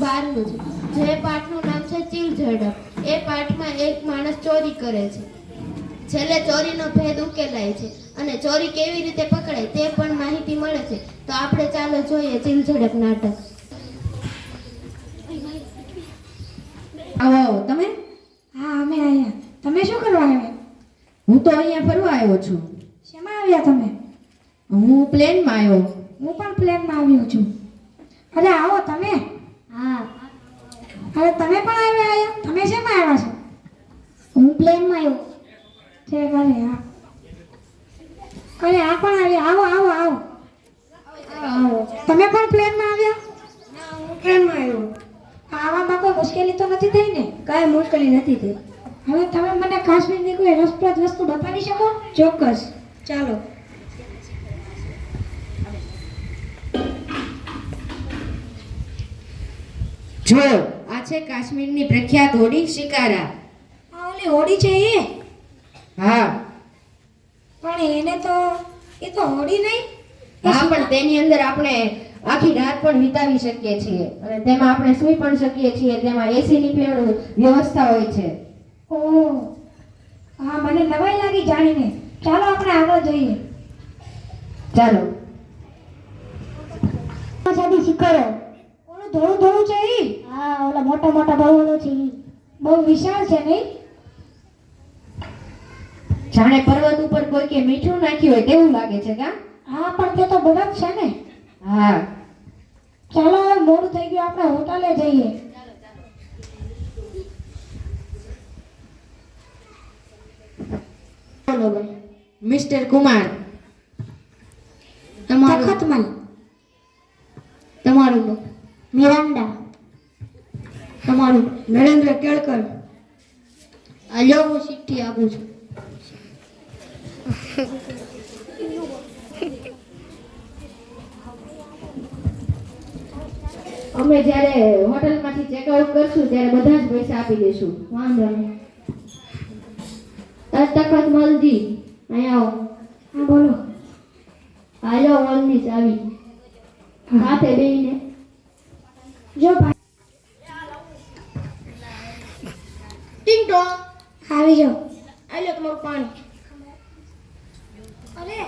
પાઠ 12 નું છે, જે પાઠનું નામ છે ચીલ ઝડપ. એ પાઠમાં એક માણસ ચોરી કરે છે, છેલ્લે ચોરીનો ભેદ ઉકેલાય છે અને ચોરી કેવી રીતે પકડાય તે પણ માહિતી મળે છે. તો આપણે ચાલો જોઈએ ચીલ ઝડપ નાટક. આવો તમે. હા, અમે આવ્યા. તમે શું કરવા આવ્યા? હું તો અહીંયા ફરવા આવ્યો છું. શેમાં આવ્યા તમે? હું પ્લેનમાં આવ્યો. હું પણ પ્લેનમાં આવ્યો છું. અરે આવો તમે. હા, અરે તમે પણ આવ્યા? તમે શેમાં આવ્યા છો? હું પ્લેનમાં આવ્યો. ઠીક. અરે હા, અરે આ પણ આવ્યા. આવો આવો આવો. તમે પણ પ્લેનમાં આવ્યા? ના, હું ટ્રેનમાં આવ્યો. આવામાં કોઈ મુશ્કેલી તો નથી થઈ ને? કાંઈ મુશ્કેલી નથી થઈ. હવે તમે મને કાશ્મીરની કોઈ રસપ્રદ વસ્તુ બતાવી શકો? ચોક્કસ, ચાલો. જો આ છે કાશ્મીરની પ્રખ્યાત હોડી શિકારા. આ ઓલી હોડી છે એ? હા પણ એને તો એ તો હોડી નહીં. હા, પણ તેની અંદર આપણે આખી રાત પણ વિતાવી શકીએ છીએ અને તેમાં આપણે સૂઈ પણ શકીએ છીએ. તેમાં એસી ની પણ વ્યવસ્થા હોય છે. ઓહ, હા, મને નવાઈ લાગી જાણીને. ચાલો આપણે આગળ જઈએ. ચાલો. સાદી શિખરો. ઓલું ધોળું ધોળું છે ઈ? હા, ઓલા મોટા મોટા બહુડો છે ઈ. બહુ વિશાળ છે નહીં? જાણે પર્વત ઉપર કોઈ કે મીઠું નાખ્યું હોય તેવું લાગે છે કા? હા, પણ તે તો બરફ છે ને. હા. ચાલો હવે મોડું થઈ ગયું, આપણે હોટલે જઈએ. બોલો ભાઈ. મિસ્ટર કુમાર. તમારું તખતમલ. તમારું મિરાન્ડા. તમારું નરેન્દ્ર કેળકર. આલ્યો, હું ચિઠ્ઠી આપું છું. અમે જ્યારે હોટલમાંથી ચેકઆઉટ કરશું ત્યારે બધા જ પૈસા આપી દઈશું. વાંધો નહીં. તખત મલજી, અહીંયા આવો. હા, બોલો. આલ્યો ઓલની ચાવી. સાથે બેહીને જો ભાઈ ટિંગ ટોંગ. આવી જાઓ. આલ્યો તમારું પાણી. અરે,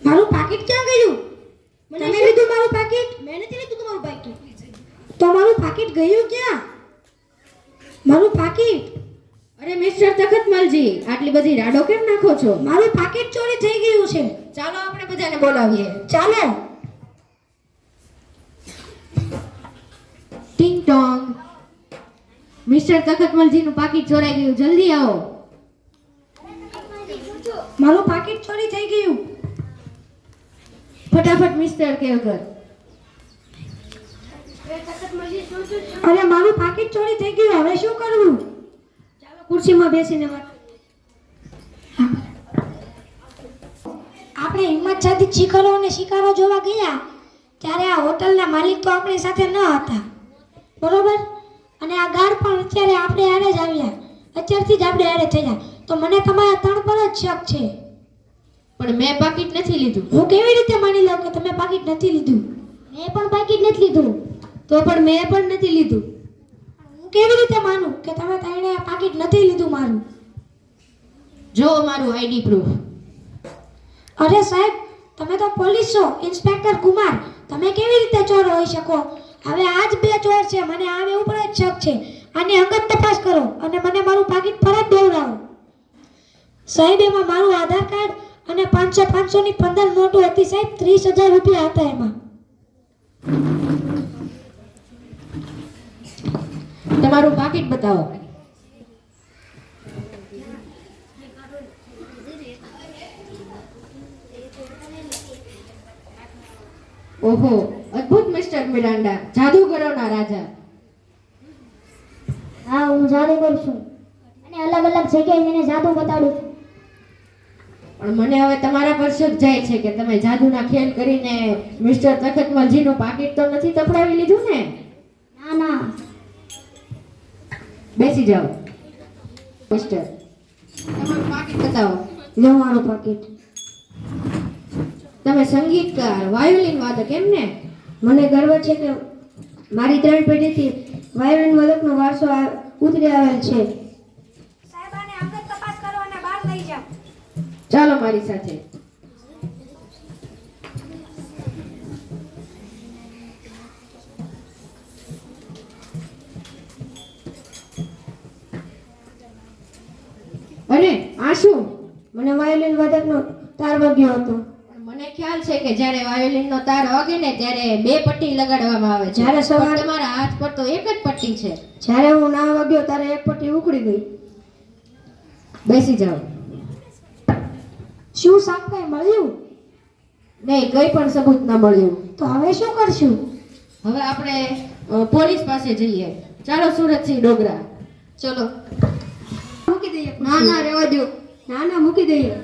મારું પાકીટ ક્યાં ગયું? તમે લીધું મારું પાકીટ? મેં નથી લીધું તમારું પાકીટ. તો મારું પાકીટ ગયું ક્યાં? મારું પાકીટ. અરે મિસ્ટર તખતમલજી, આટલી બધી રાડો કેમ નાખો છો? મારું પાકીટ ચોરી થઈ ગયું છે. ચાલો આપણે બધાને બોલાવીએ. ચાલો. ટિંગ ટોંગ. મિસ્ટર તખતમલજીનું પાકીટ ચોરાઈ ગયું, જલ્દી આવો. મારું પાકીટ ચોરી થઈ ગયું. ફટાફટ મિસ્ટર કેળકર. અરે, મારું પાકીટ ચોરી થઈ ગયું. હવે શું કરવું? ચાલો ખુરશીમાં બેસીને વાત. આપણે હિંમત સાધી શિખરો અને શિકારો જોવા ગયા ત્યારે આ હોટલના માલિક તો આપણી સાથે ન હતા, બરોબર? અને આ ગાર્ડ પણ અત્યારે આપણે આડે જ આવ્યા. અત્યારથી જ આપણે આડે થયા. તો મને તમારા ત્રણ પર જ શક છે. પણ મેં પાકીટ નથી લીધું. હું કેવી રીતે માની લઉં કે તમે પાકીટ નથી લીધું? મેં પણ પાકીટ નથી લીધું. તો પણ મેં પણ નથી લીધું. હું કેવી રીતે માનું કે તમે તાઈને પાકીટ નથી લીધું મારું? જો મારું આઈડી પ્રૂફ. અરે સાહેબ, તમે તો પોલીસ છો, ઇન્સ્પેક્ટર કુમાર. તમે કેવી રીતે ચોર હોઈ શકો? હવે આ જ બે ચોર છે. મને આ બે ઉપર જ શક છે. આની અંગત તપાસ કરો અને મને મારું પાકીટ પરત દોરાવો. સાહેબ, એમાં મારું આધાર કાર્ડ અને 500 ની 15 નોટો હતી સાહેબ. 30,000 રૂપિયા હતા એમાં. તમારું પાકીટ બતાવો. ઓહો, અદ્ભુત મિસ્ટર મિરાન્ડા, જાદુગરોના રાજા. હા, હું જાદુગર છું અને અલગ અલગ જગ્યાએ મને જાદુ બતાડું છું. પણ મને હવે તમારા પર શક જાય છે કે તમે જાદુના ખેલ કરીને મિસ્ટર તખતમલજીનું પાકીટ તો નથી તફડાવી લીધું ને? ના ના. બેસી જાઓ. મિસ્ટર, તમારું પાકીટ બતાવો. લો મારું પાકીટ. તમે સંગીતકાર, વાયોલિન વાદક એમ ને? મને ગર્વ છે કે મારી 3 પેઢીથી વાયોલિન વાદકનો વારસો ઉતરી આવેલ છે. સાહેબ આને અંગત તપાસ કરો અને બહાર લઈ જાઓ. ચાલો મારી સાથે. અરે આ શું? મને વાયોલિન વાદકનો તાર વાગ્યો હતો. મને ખ્યાલ છે કે જ્યારે વાયોલિનનો તાર વાગે ને ત્યારે બે પટ્ટી લગાડવામાં આવે છે. જ્યારે સવારે તમારા હાથ પર તો એક જ પટ્ટી છે. જ્યારે હું ના વાગ્યો ત્યારે એક પટ્ટી ઉખડી ગઈ. બેસી જાઓ. શું સાહેબ કઈ મળ્યું? નહીં, કઈ પણ સબૂત ન મળ્યું. તો હવે શું કરશું? હવે આપણે પોલીસ પાસે જઈએ. ચાલો સુરતસિંહ ડોગરા. ચલો. મૂકી દઈએ. ના રહેવા દો. ના મૂકી દઈએ.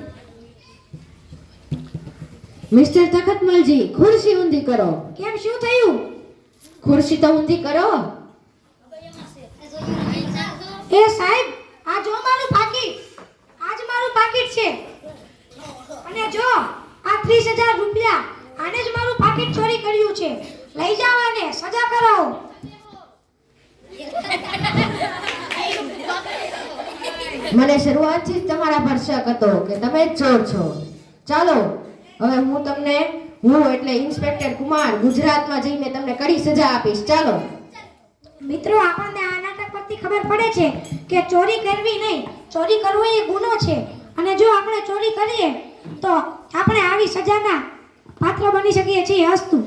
મિસ્ટર તખતમલજી, ખુરશી ઊંધી કરો. કેમ શું થયું? ખુરશી તો ઊંધી કરો. એ સાહેબ આ જો મારું પાકીટ. આજ મારું પાકીટ છે. અને જો આ 30,000 રૂપિયા. આને જ મારું પાકીટ ચોરી કર્યું છે. લઈ જાઓ આને, સજા કરાવો. મને શરૂઆતથી જ તમારા પર શક હતો કે તમે જ ચોર છો. ચાલો હવે હું એટલે ઇન્સ્પેક્ટર કુમાર ગુજરાતમાં જઈને તમને કડી સજા આપીશ. ચાલો. મિત્રો આપણને આ નાટક પરથી ખબર પડે છે કે ચોરી કરવી નહીં, ચોરી કરવો એ ગુનો છે. અને જો આપણે ચોરી કરીએ તો આપણે આવી સજાના પાત્ર બની શકીએ છીએ. હસ્તું.